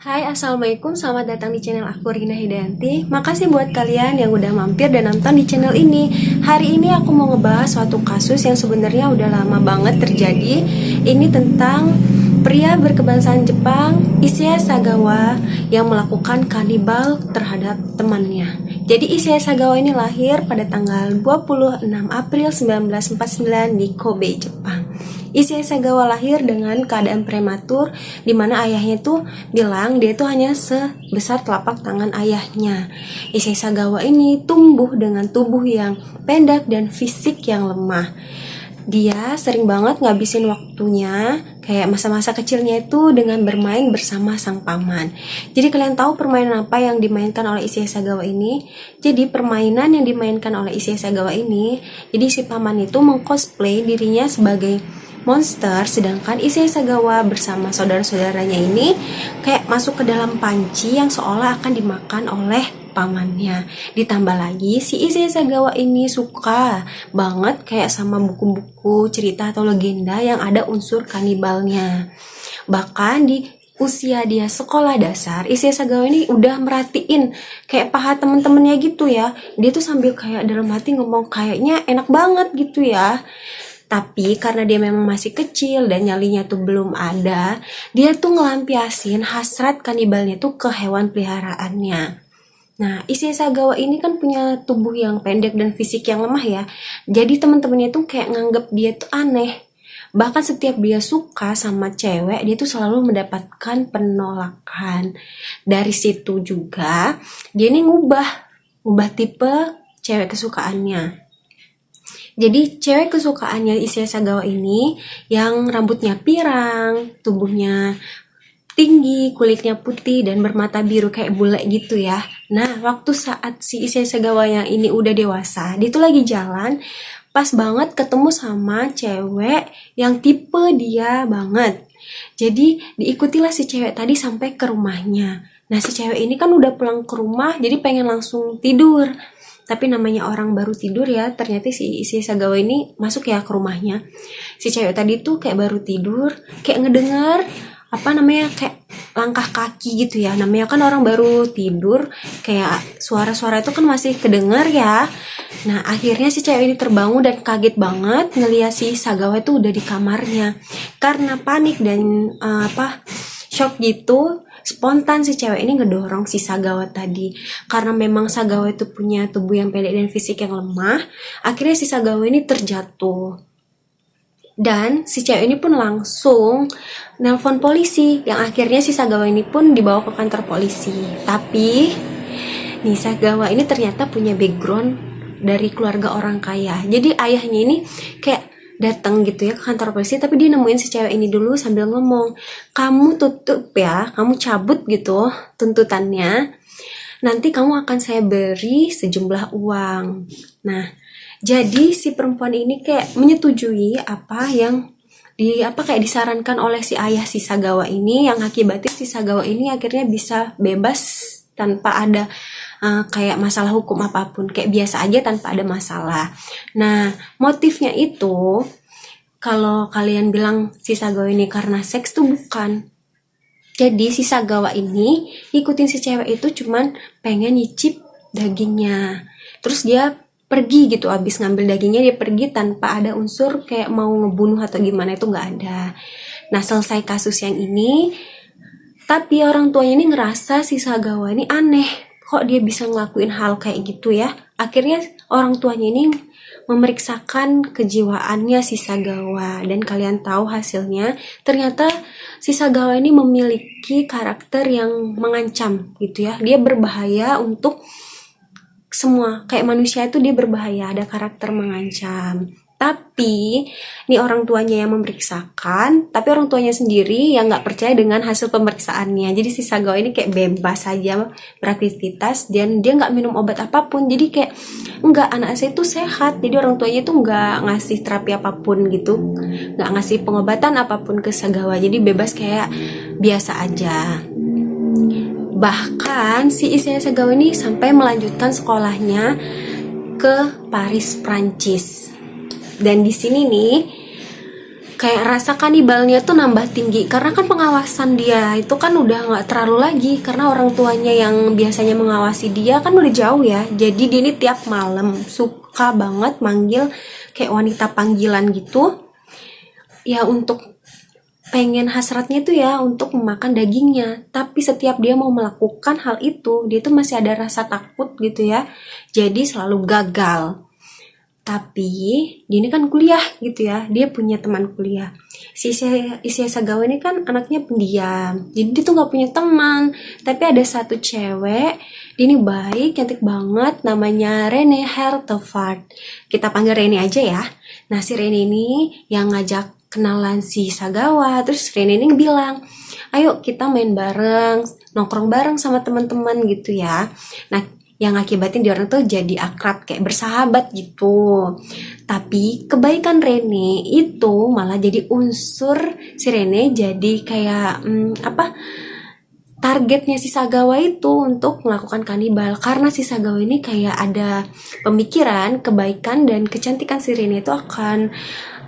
Hai, Assalamualaikum, selamat datang di channel aku Rina Hidayanti. Makasih buat kalian yang udah mampir dan nonton di channel ini. Hari ini aku mau ngebahas suatu kasus yang sebenarnya udah lama banget terjadi. Ini tentang pria berkebangsaan Jepang, Issei Sagawa, yang melakukan kanibal terhadap temannya. Jadi Issei Sagawa ini lahir pada tanggal 26 April 1949 di Kobe, Jepang. Issei Sagawa lahir dengan keadaan prematur, di mana ayahnya tuh bilang dia tuh hanya sebesar telapak tangan ayahnya. Issei Sagawa ini tumbuh dengan tubuh yang pendek dan fisik yang lemah. Dia sering banget ngabisin waktunya, kayak masa-masa kecilnya itu dengan bermain bersama sang paman. Jadi kalian tahu permainan apa yang dimainkan oleh Issei Sagawa ini? Jadi permainan yang dimainkan oleh Issei Sagawa ini, jadi si paman itu mengcosplay dirinya sebagai monster, sedangkan Issei Sagawa bersama saudara-saudaranya ini kayak masuk ke dalam panci yang seolah akan dimakan oleh pamannya. Ditambah lagi si Issei Sagawa ini suka banget kayak sama buku-buku cerita atau legenda yang ada unsur kanibalnya. Bahkan di usia dia sekolah dasar, Issei Sagawa ini udah merhatiin kayak paha temen-temennya gitu ya. Dia tuh sambil kayak dalam hati ngomong kayaknya enak banget gitu ya. Tapi karena dia memang masih kecil dan nyalinya tuh belum ada, dia tuh ngelampiasin hasrat kanibalnya tuh ke hewan peliharaannya. Nah, Issei Sagawa ini kan punya tubuh yang pendek dan fisik yang lemah ya. Jadi teman-temannya tuh kayak nganggep dia tuh aneh. Bahkan setiap dia suka sama cewek, dia tuh selalu mendapatkan penolakan. Dari situ juga, dia ini ngubah tipe cewek kesukaannya. Jadi cewek kesukaannya Issei Sagawa ini yang rambutnya pirang, tubuhnya tinggi, kulitnya putih dan bermata biru kayak bule gitu ya. Nah, waktu saat si Issei Sagawa yang ini udah dewasa, dia tuh lagi jalan, pas banget ketemu sama cewek yang tipe dia banget. Jadi diikutilah si cewek tadi sampai ke rumahnya. Nah, si cewek ini kan udah pulang ke rumah, jadi pengen langsung tidur. Tapi namanya orang baru tidur ya, ternyata si Issei Sagawa ini masuk ya ke rumahnya. Si cewek tadi tuh kayak baru tidur, kayak ngedengar kayak langkah kaki gitu ya. Namanya kan orang baru tidur, kayak suara-suara itu kan masih kedengar ya. Nah, akhirnya si cewek ini terbangun dan kaget banget ngeliat si Sagawa itu udah di kamarnya. Karena panik dan shock gitu, spontan si cewek ini ngedorong si Sagawa tadi. Karena memang Sagawa itu punya tubuh yang pendek dan fisik yang lemah, akhirnya si Sagawa ini terjatuh. Dan si cewek ini pun langsung nelpon polisi, yang akhirnya si Sagawa ini pun dibawa ke kantor polisi. Tapi nih Sagawa ini ternyata punya background dari keluarga orang kaya. Jadi ayahnya ini kayak datang gitu ya ke kantor polisi, tapi dia nemuin si cewek ini dulu sambil ngomong, kamu tutup ya, kamu cabut gitu tuntutannya, nanti kamu akan saya beri sejumlah uang. Nah, jadi si perempuan ini kayak menyetujui apa yang kayak disarankan oleh si ayah si Sagawa ini, yang akibatnya si Sagawa ini akhirnya bisa bebas tanpa ada kayak masalah hukum apapun, kayak biasa aja tanpa ada masalah. Nah, motifnya itu kalau kalian bilang si Sagawa ini karena seks tuh bukan. Jadi si Sagawa ini ikutin si cewek itu cuman pengen nyicip dagingnya. Terus dia pergi gitu, abis ngambil dagingnya dia pergi tanpa ada unsur kayak mau ngebunuh atau gimana, itu nggak ada. Nah, selesai kasus yang ini, tapi orang tuanya ini ngerasa si Sagawa ini aneh, kok dia bisa ngelakuin hal kayak gitu ya. Akhirnya orang tuanya ini memeriksakan kejiwaannya si Sagawa, dan kalian tahu hasilnya, ternyata si Sagawa ini memiliki karakter yang mengancam gitu ya. Dia berbahaya untuk semua, kayak manusia itu dia berbahaya, ada karakter mengancam. Tapi ini orang tuanya yang memeriksakan, tapi orang tuanya sendiri yang nggak percaya dengan hasil pemeriksaannya. Jadi si Sagawa ini kayak bebas saja beraktivitas dan dia nggak minum obat apapun. Jadi kayak nggak, anak saya itu sehat. Jadi orang tuanya itu nggak ngasih terapi apapun gitu, nggak ngasih pengobatan apapun ke Sagawa. Jadi bebas kayak biasa aja. Bahkan si Issei Sagawa ini sampai melanjutkan sekolahnya ke Paris, Prancis. Dan di sini nih kayak rasa kanibalnya tuh nambah tinggi karena kan pengawasan dia itu kan udah nggak terlalu lagi, karena orang tuanya yang biasanya mengawasi dia kan udah jauh ya. Jadi dia ini tiap malam suka banget manggil kayak wanita panggilan gitu ya, untuk pengen hasratnya itu ya untuk memakan dagingnya. Tapi setiap dia mau melakukan hal itu, dia tuh masih ada rasa takut gitu ya, jadi selalu gagal. Tapi dia ini kan kuliah gitu ya, dia punya teman kuliah. Si Sagawa ini kan anaknya pendiam, jadi dia tuh gak punya teman. Tapi ada satu cewek, dia ini baik, cantik banget, namanya Rene Hertevard. Kita panggil Rene aja ya. Nah si Rene ini yang ngajak kenalan si Sagawa. Terus Rene ini bilang, ayo kita main bareng, nongkrong bareng sama teman-teman gitu ya. Nah yang akibatin dia orang tuh jadi akrab, kayak bersahabat gitu. Tapi kebaikan Rene itu malah jadi unsur si Rene jadi kayak targetnya si Sagawa itu untuk melakukan kanibal. Karena si Sagawa ini kayak ada pemikiran kebaikan dan kecantikan si Rene itu akan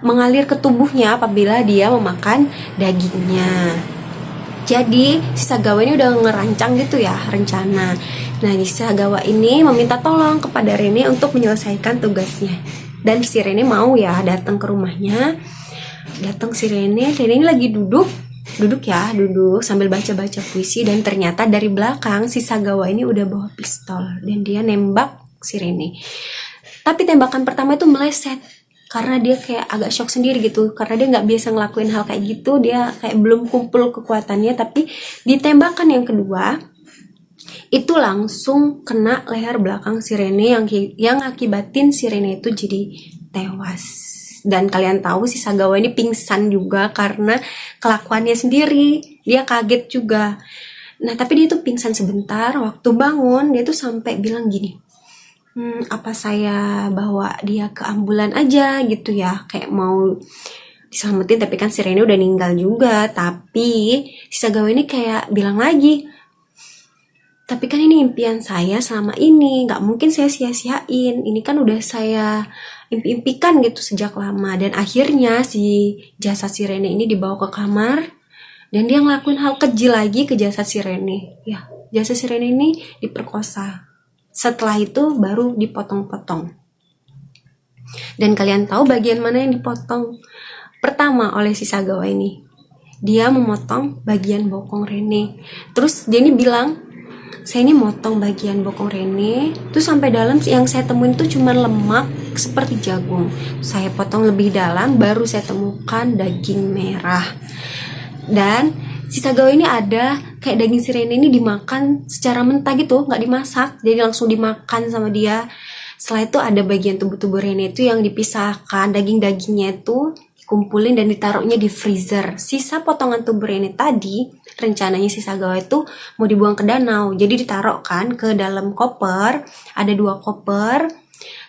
mengalir ke tubuhnya apabila dia memakan dagingnya. Jadi si Sagawa ini udah ngerancang gitu ya rencana. Nah si Sagawa ini meminta tolong kepada Rene untuk menyelesaikan tugasnya. Dan si Rene mau ya datang ke rumahnya. Datang si Rene ini lagi duduk sambil baca-baca puisi. Dan ternyata dari belakang si Sagawa ini udah bawa pistol dan dia nembak si Rene. Tapi tembakan pertama itu meleset karena dia kayak agak shock sendiri gitu, karena dia nggak biasa ngelakuin hal kayak gitu, dia kayak belum kumpul kekuatannya. Tapi di tembakan yang kedua itu langsung kena leher belakang si Rene yang akibatin si Rene itu jadi tewas. Dan kalian tahu si Sagawa ini pingsan juga karena kelakuannya sendiri, dia kaget juga. Nah tapi dia tuh pingsan sebentar, waktu bangun dia tuh sampai bilang gini, apa saya bawa dia ke ambulan aja gitu ya, kayak mau diselamatin. Tapi kan si Rene udah meninggal juga. Tapi si Sagawa ini kayak bilang lagi, tapi kan ini impian saya selama ini, gak mungkin saya sia-siain, ini kan udah saya impikan gitu sejak lama. Dan akhirnya si jasad si Rene ini dibawa ke kamar dan dia ngelakuin hal keji lagi ke jasad si Rene ya. Jasad si Rene ini diperkosa. Setelah itu baru dipotong-potong. Dan kalian tahu bagian mana yang dipotong? Pertama oleh si Sagawa ini, dia memotong bagian bokong Rene. Terus dia ini bilang, saya ini motong bagian bokong Rene, terus sampai dalam yang saya temuin tuh cuma lemak seperti jagung. Saya potong lebih dalam, baru saya temukan daging merah. Dan si Sagawa ini ada kayak daging si Rene ini dimakan secara mentah gitu, nggak dimasak, jadi langsung dimakan sama dia. Setelah itu ada bagian tubuh-tubuh Rene itu yang dipisahkan, daging-dagingnya itu dikumpulin dan ditaruhnya di freezer. Sisa potongan tubuh Rene tadi rencananya si Sagawa itu mau dibuang ke danau, jadi ditaruh kan ke dalam koper, ada 2 koper.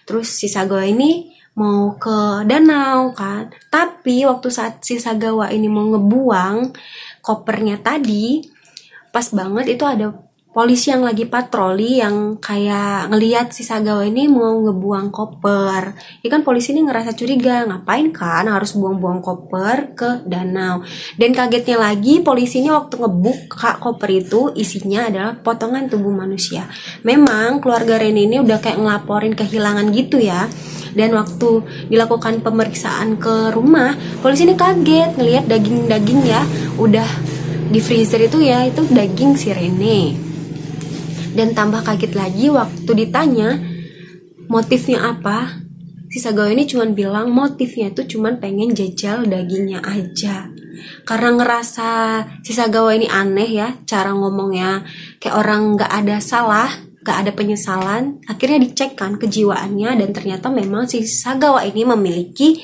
Terus si Sagawa ini mau ke danau kan, tapi waktu saat si Sagawa ini mau ngebuang kopernya tadi, pas banget itu ada polisi yang lagi patroli yang kayak ngelihat si Sagawa ini mau ngebuang koper. Ya kan polisi ini ngerasa curiga, ngapain kan harus buang-buang koper ke danau. Dan kagetnya lagi polisi ini waktu ngebuka koper itu isinya adalah potongan tubuh manusia. Memang keluarga Rene ini udah kayak ngelaporin kehilangan gitu ya. Dan waktu dilakukan pemeriksaan ke rumah, polisi ini kaget ngelihat daging-daging ya udah di freezer itu ya, itu daging si Rene. Dan tambah kaget lagi waktu ditanya motifnya apa, si Sagawa ini cuma bilang motifnya itu cuma pengen jajal dagingnya aja. Karena ngerasa si Sagawa ini aneh ya, cara ngomongnya kayak orang gak ada salah, gak ada penyesalan. Akhirnya dicek kan kejiwaannya, dan ternyata memang si Sagawa ini memiliki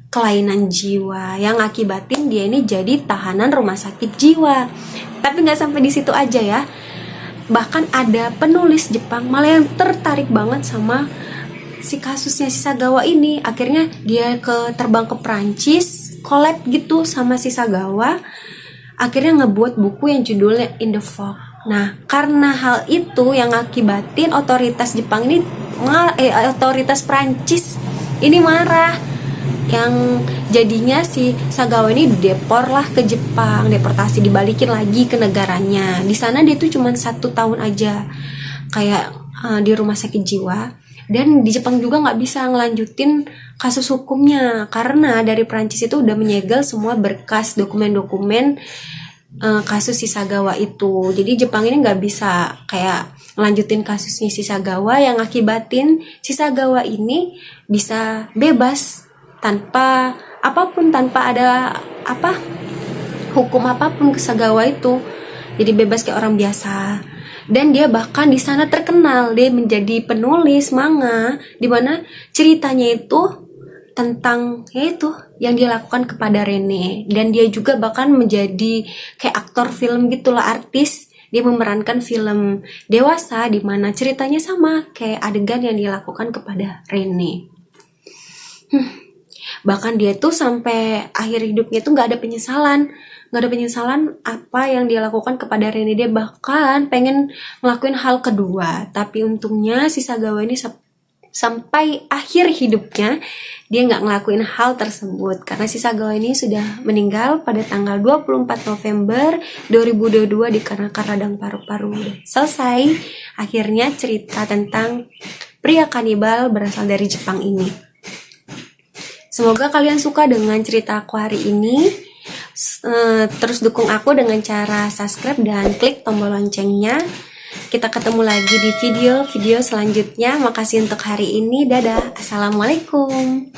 kelainan jiwa yang akibatin dia ini jadi tahanan rumah sakit jiwa. Tapi gak sampai di situ aja ya, bahkan ada penulis Jepang malah yang tertarik banget sama si kasusnya si Sagawa ini. Akhirnya dia terbang ke Perancis, collab gitu sama si Sagawa, akhirnya ngebuat buku yang judulnya In the Fog. Nah karena hal itu yang akibatin otoritas Jepang ini otoritas Perancis ini marah, yang Jadinya si Sagawa ini didepor lah ke Jepang, deportasi, dibalikin lagi ke negaranya. Di sana dia tuh cuma 1 tahun aja, kayak di rumah sakit jiwa. Dan di Jepang juga nggak bisa ngelanjutin kasus hukumnya karena dari Prancis itu udah menyegel semua berkas dokumen-dokumen kasus si Sagawa itu. Jadi Jepang ini nggak bisa kayak ngelanjutin kasusnya si Sagawa, yang akibatin si Sagawa ini bisa bebas tanpa apapun, tanpa ada hukum apapun ke Sagawa itu. Jadi bebas kayak orang biasa. Dan dia bahkan di sana terkenal, dia menjadi penulis manga di mana ceritanya itu tentang itu yang dia lakukan kepada Rene. Dan dia juga bahkan menjadi kayak aktor film gitulah, artis. Dia memerankan film dewasa di mana ceritanya sama kayak adegan yang dia lakukan kepada Rene. Bahkan dia tuh sampai akhir hidupnya tuh nggak ada penyesalan apa yang dia lakukan kepada Rene. Dia bahkan pengen ngelakuin hal kedua, tapi untungnya si Sagawa ini sampai akhir hidupnya dia nggak ngelakuin hal tersebut karena si Sagawa ini sudah meninggal pada tanggal 24 November 2022 dikarenakan radang paru-paru. Selesai akhirnya cerita tentang pria kanibal berasal dari Jepang ini. Semoga kalian suka dengan cerita aku hari ini. Terus dukung aku dengan cara subscribe dan klik tombol loncengnya. Kita ketemu lagi di video-video selanjutnya. Makasih untuk hari ini. Dadah. Assalamualaikum.